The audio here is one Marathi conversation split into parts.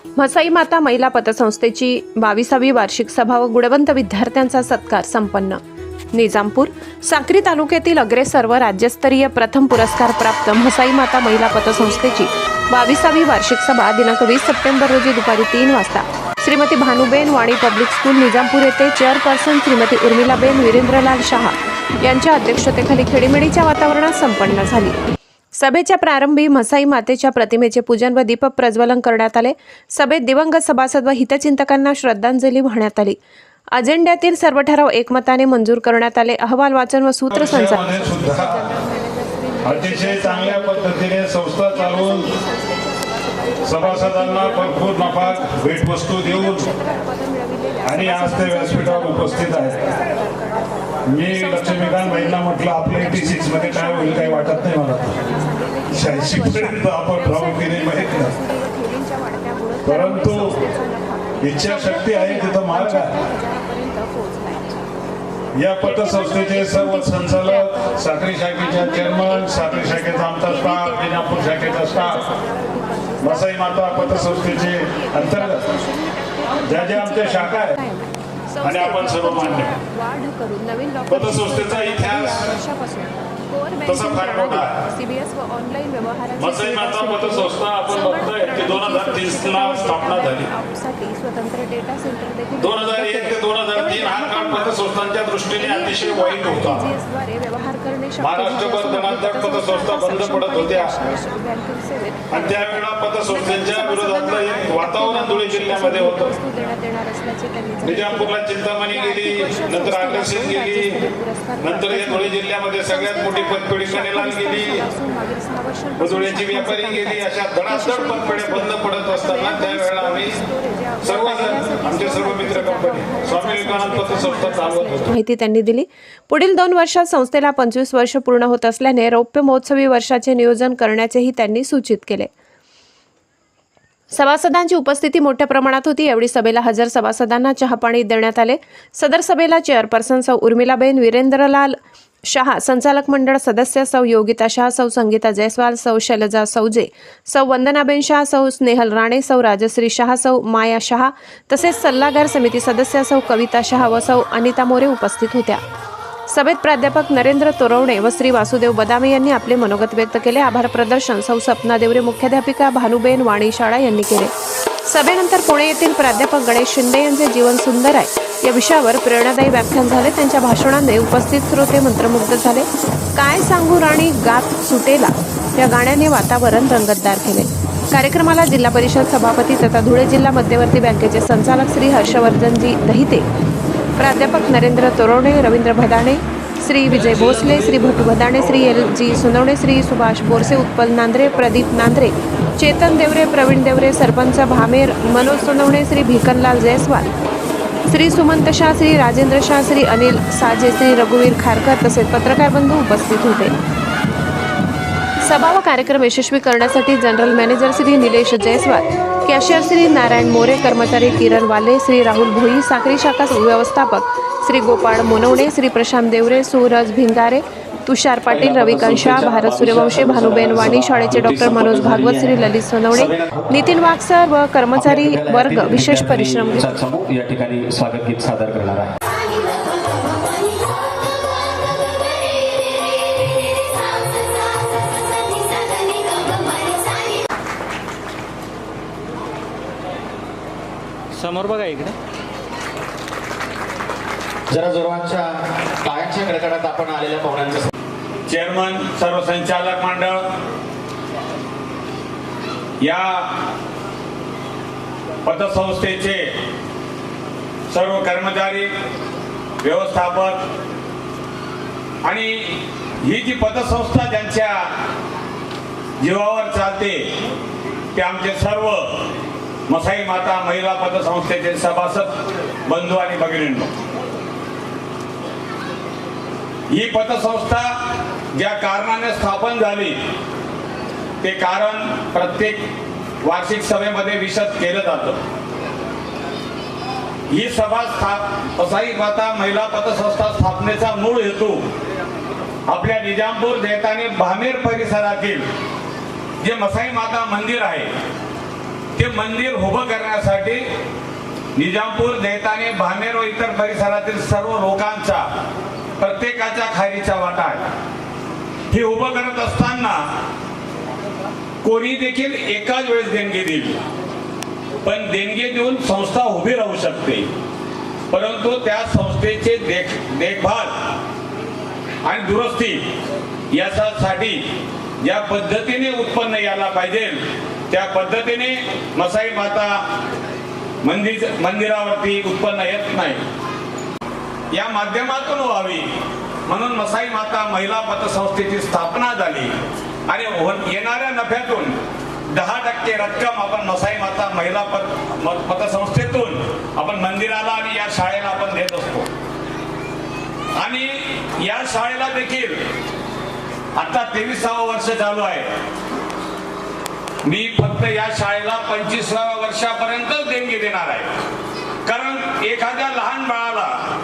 म्हसाई माता महिला पतसंस्थेची 22वी वार्षिक सभा व गुणवंत विद्यार्थ्यांचा सत्कार संपन्न. निजामपूर साक्री तालुक्यातील अग्रेसर व राज्यस्तरीय प्रथम पुरस्कार प्राप्त म्हसाई माता महिला पतसंस्थेची 22वी वार्षिक सभा दिनांक 20 सप्टेंबर रोजी दुपारी 3 वाजता श्रीमती भानुबेन वाणी पब्लिक स्कूल निजामपूर येथे चेअरपर्सन श्रीमती उर्मिलाबेन वीरेंद्रलाल शहा यांच्या अध्यक्षतेखाली खेडीमेडीच्या वातावरणात संपन्न झाली. सभेच्या प्रारंभी म्हसाई मातेच्या प्रतिमेचे पूजन व दीप प्रज्वलन करण्यात आले. सभेत दिवंगत सभासद व हितचिंतकांना श्रद्धांजली वाहण्यात आली. अजेंड्यातील सर्व ठराव एकमताने मंजूर करण्यात आले. अहवाल वाचन व सूत्रसंचालन अतिशय चांगल्या पद्धतीने संस्था चालवून सभासदांना भरपूर नफा भेटवस्तू देऊन आणि आज ते व्यासपीठावर उपस्थित आहेत. मी लक्ष्मीकांत भाईंना म्हटलं आपल्या 86 मध्ये काय होईल काही वाटत नाही मला. 86 पर्यंत आपण राहू की नाही माहित नाही, परंतु इच्छाशक्ती आहे तिथं मार्ग आहे. या पतसंस्थेचे सर्व संचालक, साक्री शाखेच्या चेअरमन, साक्री शाखेचा आमचा स्टाफ, निजामपूर शाखेचा स्टाफ, म्हसाई माता पतसंस्थेचे अंतर्गत ज्या ज्या आमच्या शाखा आहेत आणि आपण सर्व मान्य पतसंस्थेचा इतिहास तसा फार मोठा आहे. म्हसाई माता पतसंस्था आपण बघतोय की 2030 ला स्थापना झाली. 2001 ते 2003 हा काळ पतसंस्थांच्या दृष्टीने अतिशय वाईट होता. महाराष्ट्रभर धनाढ्य पतसंस्था बंद पडत होत्या आणि त्यावेळेला पतसंस्थेच्या विरोधातलं एक वातावरण धुळे जिल्ह्यामध्ये होतं. निजामपूरला चिंतामणी गेली, नंतर अग्रेसर गेली, नंतर हे धुळे जिल्ह्यामध्ये सगळ्यात मोठी पतपेढी कनेलाल गेली, धुळ्याची व्यापारी गेली. अशा धडाधड पतपेढ्या बंद पडत असताना त्यावेळेला आम्ही सर्वजण आमचे सर्व मित्र कंपनी स्वामी विवेकानंद पतसंस्था चालवत होतो. माहिती त्यांनी दिली. पुढील 2 वर्षात संस्थेला 25 वर्ष पूर्ण होत असल्याने रौप्य महोत्सवी वर्षाचे नियोजन करण्याचेही त्यांनी सूचित केले. सभासदांची उपस्थिती मोठ्या प्रमाणात होती. एवढी सभेला हजर सभासदांना चहापाणी देण्यात आले. सदर सभेला चेअरपर्सन सौ उर्मिलाबेन वीरेंद्रलाल शहा, संचालक मंडळ सदस्य सौ योगिता शाह, सौ संगीता जयस्वाल, सौ शैलजा सौजे, सौ वंदनाबेन शाह, सौ स्नेहल राणे, सौ राजश्री शाह, सौ माया शाह तसेच सल्लागार समिती सदस्य सौ कविता शाह व सौ अनिता मोरे उपस्थित होत्या. सभेत प्राध्यापक नरेंद्र तोरवणे व श्री वासुदेव बदामे यांनी आपले मनोगत व्यक्त केले. आभार प्रदर्शन सौ सपना देवरे, मुख्याध्यापिका भानुबेन वाणी शाळा यांनी केले. सभेनंतर पुणे येथील प्राध्यापक गणेश शिंदे यांचे जीवन सुंदर आहे या विषयावर प्रेरणादायी व्याख्यान झाले. त्यांच्या भाषणाने उपस्थित श्रोते मंत्रमुग्ध झाले. काय सांगू राणी गात सुटेला या गाण्याने वातावरण रंगतदार केले. कार्यक्रमाला जिल्हा परिषद सभापती तथा धुळे जिल्हा मध्यवर्ती बँकेचे संचालक श्री हर्षवर्धनजी दहिते, प्राध्यापक नरेंद्र तोरवणे, रवींद्र भदाणे, श्री विजय भोसले, श्री भटू भदाणे, श्री LG सुनवणे, श्री सुभाष बोरसे, उत्पल नांद्रे, प्रदीप नांद्रे, चेतन देवरे, प्रवीण देवरे, सरपंच भामेर, मनोज सोनवणे, श्री भिकनलाल जयस्वाल, श्री सुमंत शाह, श्री राजेंद्र शाह, श्री अनिल साजे, श्री रघुवीर खारकर तसेच पत्रकार बंधू उपस्थित होते. सभा व कार्यक्रम यशस्वी करण्यासाठी general manager Shri Nilesh Jaiswal, cashier Shri Narayan More, कर्मचारी किरण वाले, श्री राहुल भोई, साक्री शाखा व्यवस्थापक श्री गोपाळ मोनवणे, श्री प्रशांत देवरे, सूरज भिंगारे, तुषार पाटील, रविकांत शाह, भारत सूर्यवंशी, भानुबेन वाणी, शाळेचे डॉक्टर मनोज भागवत, श्री ललित सोनवणे, नितीन वागसर व कर्मचारी वर्ग विशेष परिश्रम या ठिकाणी स्वागत गीत सादर करणार आहे. समोर बघा इकडे जरा जोरांच्या टाळ्यांच्या कडकडात आपण आलेल्या पाहुण्यांचं चेअरमन, सर्व संचालक मंडळ, या पतसंस्थेचे सर्व कर्मचारी, व्यवस्थापक आणि ही जी पतसंस्था ज्यांच्या जीवावर चालते ते आमचे सर्व म्हसाई माता महिला पतसंस्थेचे सभासद बंधू आणि भगिनींनो, ही पतसंस्था ज्या कारणाने स्थापन झाली ते कारण प्रत्येक वार्षिक सभेमध्ये विशद केलं जातं. ही सभा म्हसाई माता महिला पतसंस्था स्थापनेचा मूळ हेतू आपल्या निजामपूर दैतानी भामेर परिसरातील जे म्हसाई माता मंदिर आहे ते मंदिर उभं करण्यासाठी निजामपूर, दैताने, भामेर व इतर परिसरातील सर्व लोकांचा प्रत्येकाच्या खारीचा वाटा आहे। हे उभं करत असताना कोणी देखील एकाच वेळेस देणगी दिली, पण देणगी देऊन संस्था उभी राहू शकते, परंतु त्या संस्थेचे देखभाल आणि दुरुस्ती यासाठी ज्या पद्धतीने उत्पन्न यायला पाहिजे त्या पद्धतीने मसाई माता मंदिरावरती उत्पन्न येत नाही। या माध्यमातून व्हावी म्हणून मसाई माता महिला पतसंस्थेची स्थापना झाली आणि येणाऱ्या नफ्यातून 10% रक्कम आपण मसाई माता महिला पतसंस्थेतून आपण मंदिराला आणि या शाळेला आपण देत असतो। आणि या शाळेला देखील आता 23वे वर्ष चालू आहे। मी फक्त या शाळेला 25व्या वर्षापर्यंत देणगी देणार आहे, कारण एखाद्या लहान बाळाला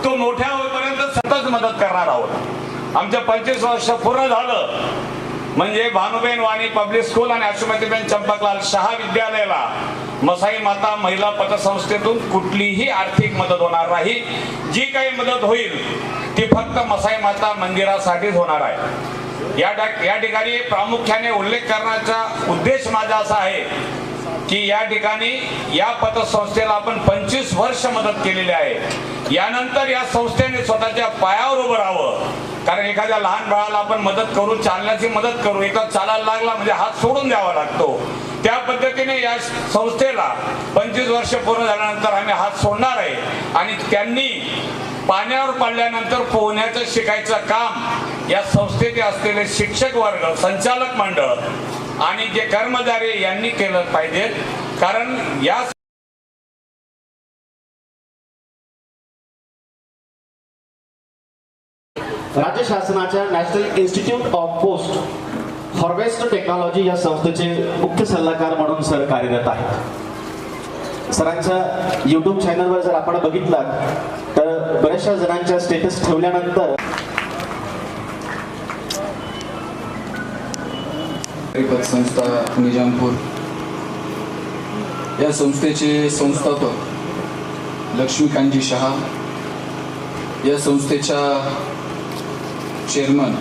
तो मोठ्या होईपर्यंत सतत मदत करणार आहोत। आमच्या 25 वर्ष पूर्ण झालं म्हणजे भानुबेन वाणी पब्लिक स्कूल आणि अश्वमतीबेन चंपकलाल शहा विद्यालयाला मसाई माता महिला पतसंस्थेतून कुठलीही आर्थिक मदत होणार नाही। जी काही मदत होईल ती फक्त मसाई माता मंदिरासाठीच होणार आहे। या ठिकाणी प्रामुख्याने उल्लेख करण्याचा उद्देश माझा असा आहे की या ठिकाणी या पतसंस्थेला आपण 25 वर्ष मदत केलेली आहे। यानंतर या संस्थेने स्वतःच्या पायावर उभं राहावं, कारण एखाद्या लहान बाळाला आपण मदत करू, चालण्याची मदत करू, एका चालायला लागला म्हणजे हात सोडून द्यावा लागतो, त्या पद्धतीने या संस्थेला 25 वर्ष पूर्ण झाल्यानंतर आम्ही हात सोडणार आहे आणि त्यांनी पाण्यावर पडल्यानंतर पोहण्याचं शिकायचं काम या संस्थेचे असलेले शिक्षक वर्ग, संचालक मंडळ आणि जे कर्मचारी यांनी केलं पाहिजे, कारण या राज्य शासनाच्या national institute of post harvest technology या संस्थेचे मुख्य सल्लागार म्हणून सर कार्यरत आहेत। सरांच्या YouTube चॅनलवर जर आपण बघितलात तर बऱ्याचशा जणांच्या स्टेटस ठेवल्यानंतर संस्था निजामपूर या संस्थेचे संस्थापक लक्ष्मीकांतजी शहा, या संस्थेच्या चेअरमन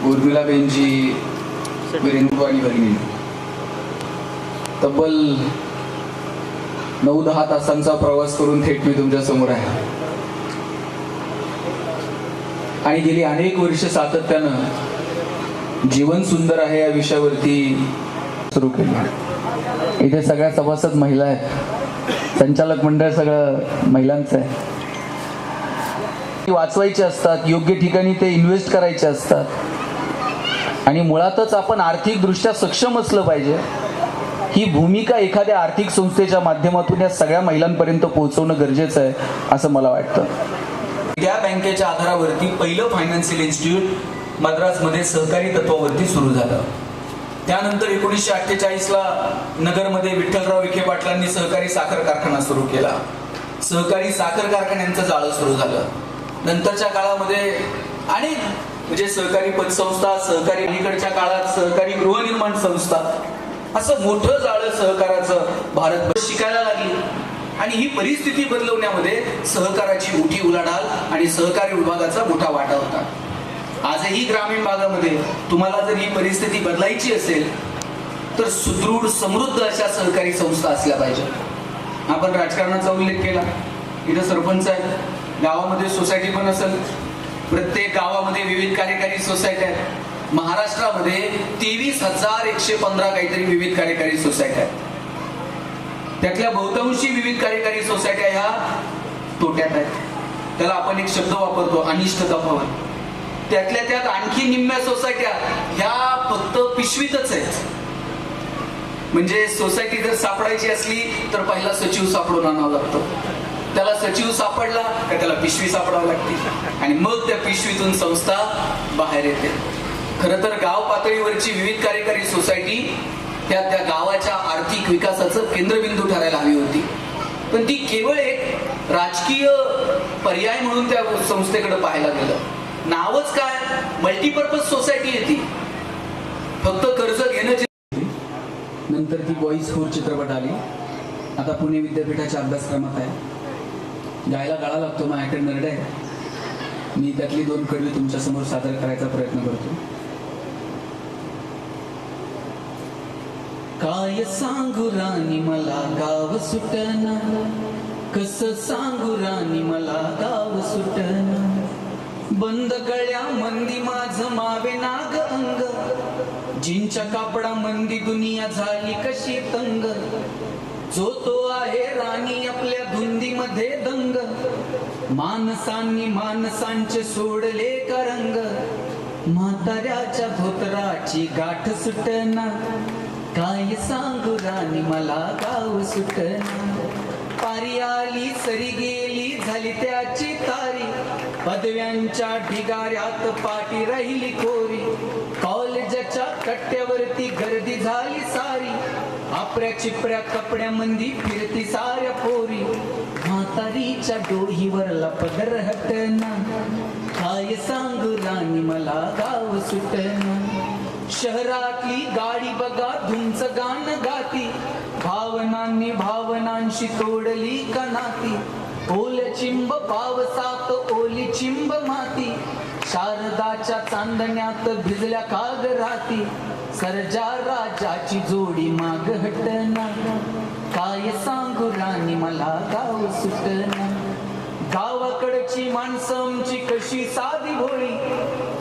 उर्मिलाबेनजी विरेंद्रवाणी भगिनी, तब्बल 9-10 तासांचा प्रवास करून थेट मी तुमच्या समोर आहे आणि गेली अनेक वर्ष सातत्यानं जीवन सुंदर आहे या विषयावरती सुरू केलं। इथे सगळ्या सभासद महिला आहेत, संचालक मंडळ सगळं महिलांचं आहे। वाचवायचे असतात, योग्य ठिकाणी ते इन्व्हेस्ट करायचे असतात आणि मुळातच आपण आर्थिकदृष्ट्या सक्षम असलं पाहिजे। ही भूमिका एखाद्या आर्थिक संस्थेच्या माध्यमातून या सगळ्या महिलांपर्यंत पोहोचवणं गरजेचं आहे असं मला वाटतं। त्या बँकेच्या आधारावरती पहिलं फायनान्शियल इन्स्टिट्यूट मद्रासमध्ये सहकारी तत्वावरती सुरू झालं। त्यानंतर 1948ला नगरमध्ये विठ्ठलराव विखे पाटलांनी सहकारी साखर कारखाना सुरू केला। सहकारी साखर कारखान्यांचं जाळं सुरू झालं। नंतरच्या काळामध्ये अनेक म्हणजे सहकारी पतसंस्था, सहकारी अलीकडच्या काळात सहकारी गृहनिर्माण संस्था, असं मोठं जाळं सहकाराचं भारतभर शिकायला लागली आणि ही परिस्थिती बदलवण्यामध्ये सहकाराची मोठी उलाढाल आणि सहकारी विभागाचा मोठा वाटा होता। आजही ग्रामीण भागामध्ये तुम्हाला जर ही परिस्थिती बदलायची असेल तर सुदृढ समृद्ध अशा सहकारी संस्था असल्या पाहिजे। आपण राजकारणाचा उल्लेख केला, इथं सरपंच आहेत, गावामध्ये सोसायटी पण असेल, प्रत्येक गावामध्ये विविध कार्यकारी सोसायटी आहेत। महाराष्ट्रामध्ये 23,115 काहीतरी विविध कार्यकारी सोसायटी आहेत। त्यातल्या बहुतांशी विविध कार्यकारी सोसायट्या ह्या तोट्यात आहेत। त्याला आपण एक शब्द वापरतो, अनिष्ट तफावत। त्यातल्या त्यात आणखी निम्म्या सोसायट्या ह्या फक्त पिशवीतच आहेत। म्हणजे सोसायटी जर सापडायची असली तर पहिला सचिव सापडून आणावा लागतो, त्याला सचिव सापडला का त्याला पिशवी सापडावी लागते आणि मग त्या पिशवीतून संस्था बाहेर येते। खरं तर गाव पातळीवरची विविध कार्यकारी सोसायटी त्या गावाच्या आर्थिक विकासाचं केंद्रबिंदू ठरायला हवी होती, पण ती केवळ एक राजकीय पर्याय म्हणून त्या संस्थेकडे पाहायला गेलं। नावच काय, मल्टीपर्पज सोसायटी आहे ती, फक्त कर्ज घेणं नंतर ती बॉईज 4 चित्रपट आली. आता पुणे विद्यापीठाच्या अभ्यासक्रमात आहे. गायला गळा लागतो, माझ्याकडे नरड आहे. मी त्यातली 2 कडवी तुमच्यासमोर सादर करायचा प्रयत्न करतो. काय सांगू राणी मला गाव सुटना, कसं सांगू राणी मला गाव सुटना. बंद गळ्या मंदी माझं मावे नाग अंग, जीनच्या कापडा मंदी दुनिया झाली कशी तंग. जो तो आहे राणी आपल्या धुंदीमध्ये दंग, माणसांनी माणसांचे सोडले का रंग. म्हाताऱ्याच्या धोतराची गाठ सुटना, काय सांगू राणी मला गाव सुटना. पारी आली सरी गेली झाली त्याची तारी, पदव्यांच्या ढिगाऱ्यात पाठी राहिली कोरी. कॉलेजच्या कट्ट्यावरती गर्दी झाली सारी, आपल्या चिपऱ्या कपड्यामंदी फिरती साऱ्या पोरी. म्हातारीच्या डोहीवरला पदर हटना, काय सांगू राणी मला गाव सुटना. शहरातली गाडी बघा धुमच गाणं गाती, भावनांनी भावनांशी तोडली का नाती. ओल चिंब पावसात ओली चिंब माती, शारदाच्या चांदण्यात भिजल्या काग राती. सर्जा राजाची जोडी माग हटना, काय सांगू राणी मला गाव सुटना. गावाकडची माणसं आमची कशी साधी भोळी,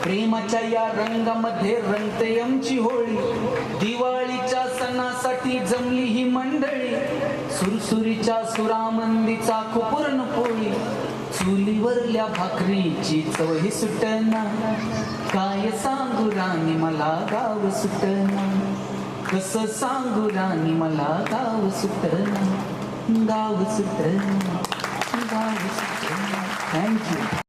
प्रेमाच्या या रंगामध्ये रंगते आमची होळी. दिवाळीच्या सणासाठी जमली ही मंडळी, सुरसुरीच्या सुरामंदीचा कुपूर्ण पोळी. चुलीवरल्या भाकरीची चवही सुटना, काय सांगू राणी मला गाव सुटना. कसं सांगू राणी मला गाव सुटना, गाव सुटना.